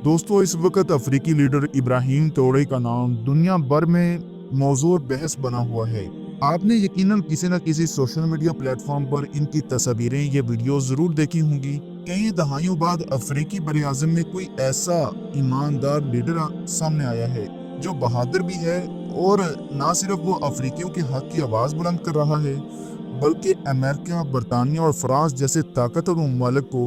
दोस्तों, इस वक्त अफ्रीकी लीडर इब्राहिम ट्रोरे का नाम दुनिया भर में मौजूद बहस बना हुआ है। आपने यकीनन किसी न किसी सोशल मीडिया प्लेटफॉर्म पर इनकी तस्वीरें या वीडियो जरूर देखी होंगी। कई दहाइयों बाद अफ्रीकी बरआज़म में कोई ऐसा ईमानदार लीडर सामने आया है जो बहादुर भी है और न सिर्फ वो अफ्रीकियों के हक की आवाज बुलंद कर रहा है बल्कि अमेरिका, बरतानिया और फ्रांस जैसे ताकतवर ममालिक को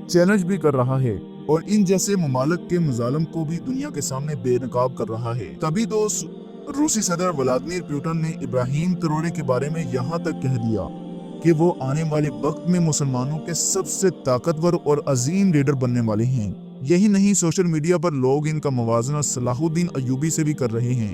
चैलेंज भी कर रहा है और इन जैसे ममालिक के मजालम को भी दुनिया के सामने बेनकाब कर रहा है। तभी दोस्त रूसी सदर व्लादिमीर पुतिन ने इब्राहिम ट्रोरे के बारे में यहाँ तक कह दिया कि वो आने वाले वक्त में मुसलमानों के सबसे ताकतवर और अजीम लीडर बनने वाले हैं। यही नहीं, सोशल मीडिया पर लोग इनका मुवाजना सलाहुद्दीन अय्यूबी से भी कर रहे हैं।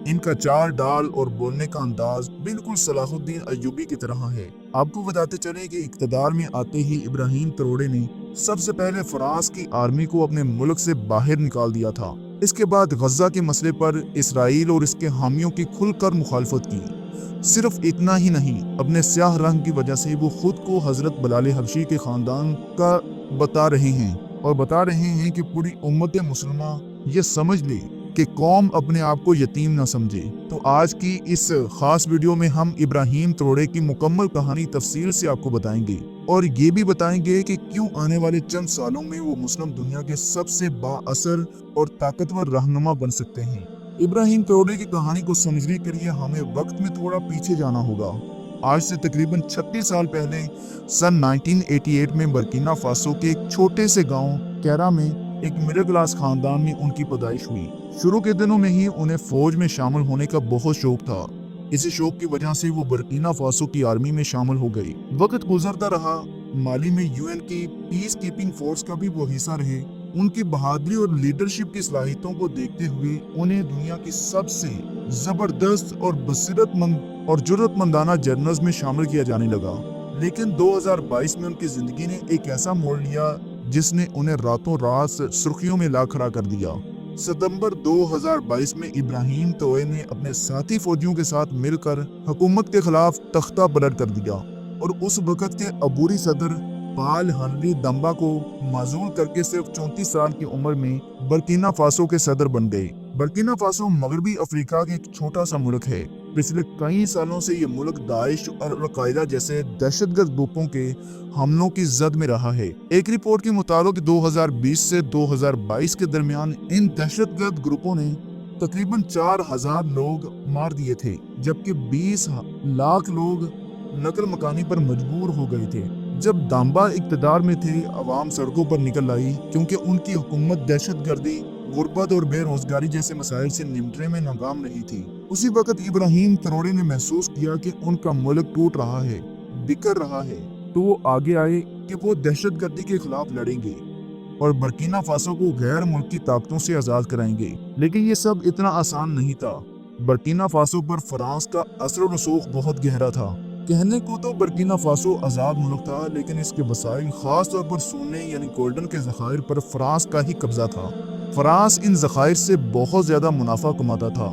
इनका चाल डाल और बोलने का अंदाज बिल्कुल सलाहुद्दीन अय्यूबी की तरह है। आपको बताते चले कि इक़्तिदार में आते ही इब्राहिम ट्रोरे ने सबसे पहले फ्रांस की आर्मी को अपने मुल्क से बाहर निकाल दिया था। इसके बाद गजा के मसले पर इसराइल और इसके हामियों की खुलकर मुखालफत की। सिर्फ इतना ही नहीं, अपने स्याह रंग की वजह से वो खुद को हजरत बिलाल हबशी के खानदान का बता रहे हैं और बता रहे हैं कि पूरी उम्मत मुसलमा ये समझ ले कि कौम अपने आप को यतीम न समझे। तो आज की इस खास वीडियो में हम इब्राहिम ट्रोरे की मुकम्मल कहानी तफसील से आपको बताएंगे और ये भी बताएंगे कि क्यों आने वाले चंद सालों में वो मुस्लिम दुनिया के सबसे बाअसर और ताकतवर रहनुमा बन सकते हैं। इब्राहिम ट्रोरे की कहानी को समझने के लिए हमें वक्त में थोड़ा पीछे जाना होगा। आज से तकरीबन 36 साल पहले सन 1988 में बर्किना फासो के एक छोटे से गांव कैरा में एक मिडिल क्लास खानदान में उनकी पैदाइश हुई। शुरू के दिनों में ही उन्हें फौज में शामिल होने का बहुत शौक था। इसी शौक की वजह से वो बर्किना फासो की आर्मी में शामिल हो गई। वक्त गुजरता रहा, माली में यूएन की पीस कीपिंग फोर्स का भी वो हिस्सा रहे। उनकी बहादुरी और लीडरशिप की सलाहियतों को देखते हुए उन्हें दुनिया की सबसे जबरदस्त और बसीरतमंद और जुर्रतमंदाना जर्नल्स में शामिल किया जाने लगा। लेकिन 2022 में उनकी जिंदगी ने एक ऐसा मोड़ लिया जिसने उन्हें रातों रात सुर्खियों में ला खड़ा कर दिया। सितंबर 2022 में इब्राहिम ट्रोरे ने अपने साथी फौजियों के साथ मिलकर हुकूमत के खिलाफ तख्ता पलट कर दिया और उस वक्त के अबूरी सदर पाल हेनरी दम्बा को माजूल करके सिर्फ 34 साल की उम्र में बर्किना फासो के सदर बन गए। बर्किना फासो मगरबी अफ्रीका के एक छोटा सा मुल्क है। पिछले कई सालों से ये मुल्क दाइश और अल-कायदा जैसे दहशतगर्द ग्रुपों के हमलों की जद में रहा है। एक रिपोर्ट के मुताबिक 2020 से 2022 के दरमियान इन दहशतगर्द ग्रुपों ने तकरीबन 4000 लोग मार दिए थे, जबकि 20 लाख लोग नकल मकानी पर मजबूर हो गए थे। जब दाम्बा इक़्तिदार में थे, अवाम सड़कों पर निकल आई क्योंकि उनकी हुकूमत दहशतगर्दी, गुर्बत और बेरोजगारी जैसे मसाइल से निपटने में नाकाम रही थी। उसी वक्त इब्राहिम ट्रोरे ने महसूस किया कि उनका मुल्क टूट रहा है, बिखर रहा है, तो वो आगे आए कि वो दहशतगर्दी के खिलाफ लड़ेंगे और बर्किना फासो को गैर मुल्की ताकतों से आज़ाद कराएंगे। लेकिन ये सब इतना आसान नहीं था। बर्किना फासो पर फ्रांस का असर और रसूख बहुत गहरा था। कहने को तो बर्किना फासो आज़ाद मुल्क था, लेकिन इसके वसाइल खास तौर पर सोने यानी गोल्डन के ज़खायर पर फ्रांस का ही कब्जा था। फ्रांस इन ज़खायर से बहुत ज़्यादा मुनाफा कमाता था,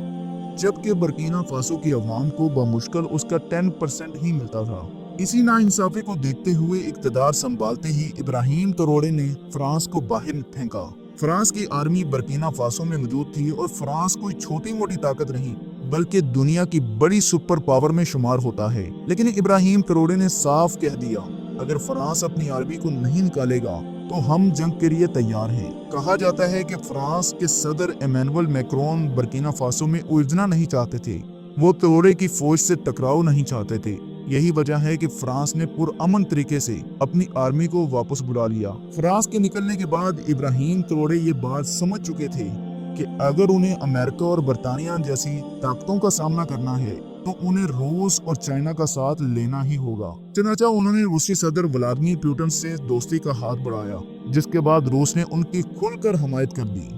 जबकि बर्किना फासो की अवाम को बमुश्किल उसका 10% ही मिलता था। इसी नाइंसाफी को देखते हुए इक़्तिदार संभालते ही इब्राहिम ट्रोरे ने फ्रांस को बाहर फेंका। फ्रांस की आर्मी बर्किना फासो में मौजूद थी और फ्रांस कोई छोटी मोटी ताकत नहीं बल्कि दुनिया की बड़ी सुपर पावर में शुमार होता है। लेकिन इब्राहिम ट्रोरे ने साफ कह दिया, अगर फ्रांस अपनी आर्मी को नहीं निकालेगा तो हम जंग के लिए तैयार हैं। कहा जाता है कि फ्रांस के सदर इमैनुअल मैक्रोन बर्किना फासो में उलझना नहीं चाहते थे। वो ट्रोरे की फौज से टकराव नहीं चाहते थे। यही वजह है कि फ्रांस ने पुरअमन तरीके से अपनी आर्मी को वापस बुला लिया। फ्रांस के निकलने के बाद इब्राहिम ट्रोरे ये बात समझ चुके थे कि अगर उन्हें अमेरिका और बरतानिया जैसी ताकतों का सामना करना है तो उन्हें रूस और चाइना का साथ लेना ही होगा। चनाचा उन्होंने रूसी सदर व्लादिमीर पुतिन से दोस्ती का हाथ बढ़ाया, जिसके बाद रूस ने उनकी खुलकर हमायत कर दी।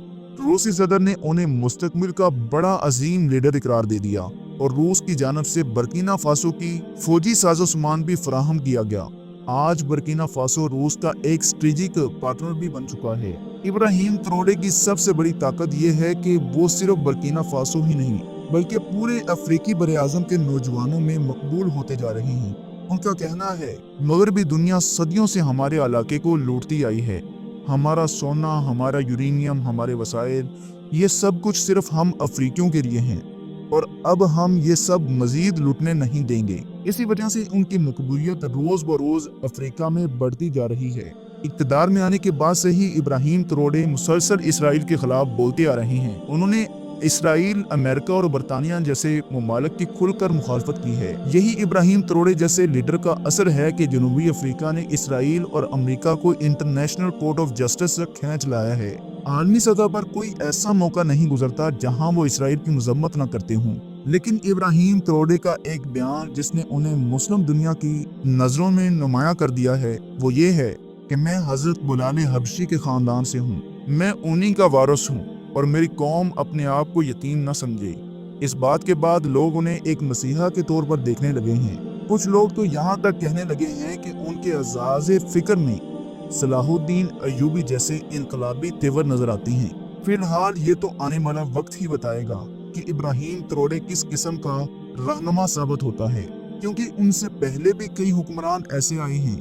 रूसी सदर ने उन्हें मुस्तकबिल का बड़ा अजीम लीडर इकरार दे दिया और रूस की जानब से बर्किना फासो की फौजी साजो-सामान भी फराहम किया गया। आज बर्किना फासो रूस का एक स्ट्रेटेजिक पार्टनर भी बन चुका है। इब्राहिम ट्रोरे की सबसे बड़ी ताकत ये है कि वो सिर्फ बर्किना फासो ही नहीं बल्कि पूरे अफ्रीकी बरआज़म के नौजवानों में मकबूल होते जा रहे हैं। उनका कहना है, मगरबी दुनिया सदियों से हमारे इलाके को लूटती आई है, हमारा सोना, हमारा यूरेनियम, हमारे वसाइल, ये सब कुछ सिर्फ हम अफ्रीकियों के लिए हैं और अब हम ये सब मजीद लूटने नहीं देंगे। इसी वजह से उनकी मकबूलियत रोज बरोज अफ्रीका में बढ़ती जा रही है। इक़्तिदार में आने के बाद से ही इब्राहिम ट्रोडे मुसलसल इसराइल के खिलाफ बोलते आ रहे हैं। उन्होंने इसराइल, अमेरिका और बरतानिया जैसे ममालिक की खुलकर मुखालफत की है। यही इब्राहिम ट्रोडे जैसे लीडर का असर है कि जनूबी अफ्रीका ने इसराइल और अमेरिका को इंटरनेशनल कोर्ट ऑफ जस्टिस तक खींच लाया है। आलमी सतह पर कोई ऐसा मौका नहीं गुजरता जहां वो इसराइल की मजम्मत न करते हों, लेकिन इब्राहिम ट्रोडे का एक बयान जिसने उन्हें मुस्लिम दुनिया की नजरों में नुमाया कर दिया है, वो ये है कि मैं हजरत बुलाले हबशी के खानदान से हूँ, मैं उन्हीं का वारिस हूँ और मेरी कौम अपने आप को यतीम न समझे। इस बात के बाद लोग उन्हें एक मसीहा के तौर पर देखने लगे हैं। कुछ लोग तो यहाँ तक कहने लगे हैं कि उनके अजाज़े फिक्र में सलाहुद्दीन अय्यूबी जैसे इनकलाबी तेवर नजर आती हैं। फिलहाल ये तो आने वाला वक्त ही बताएगा कि इब्राहिम ट्रोडे किस किस्म का रहनुमा साबित होता है, क्योंकि उनसे पहले भी कई हुक्मरान ऐसे आए हैं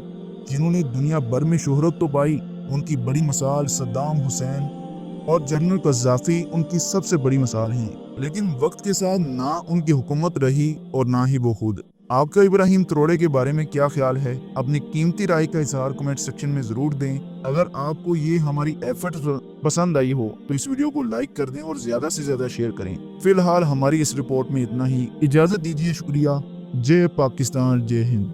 जिन्होंने दुनिया भर में शोहरत तो पाई। उनकी बड़ी मिसाल सद्दाम हुसैन और जनरल कज़्ज़ाफ़ी उनकी सबसे बड़ी मिसाल हैं, लेकिन वक्त के साथ ना उनकी हुकूमत रही और ना ही वो खुद। आपका इब्राहिम ट्रोडे के बारे में क्या ख्याल है? अपनी कीमती राय का इज़हार कमेंट सेक्शन में ज़रूर दें। अगर आपको ये हमारी एफर्ट्स पसंद आई हो तो इस वीडियो को लाइक कर दें और ज़्यादा से ज़्यादा शेयर करें। फिलहाल हमारी इस रिपोर्ट में इतना ही। इजाज़त दीजिए, शुक्रिया। जय पाकिस्तान, जय हिंद।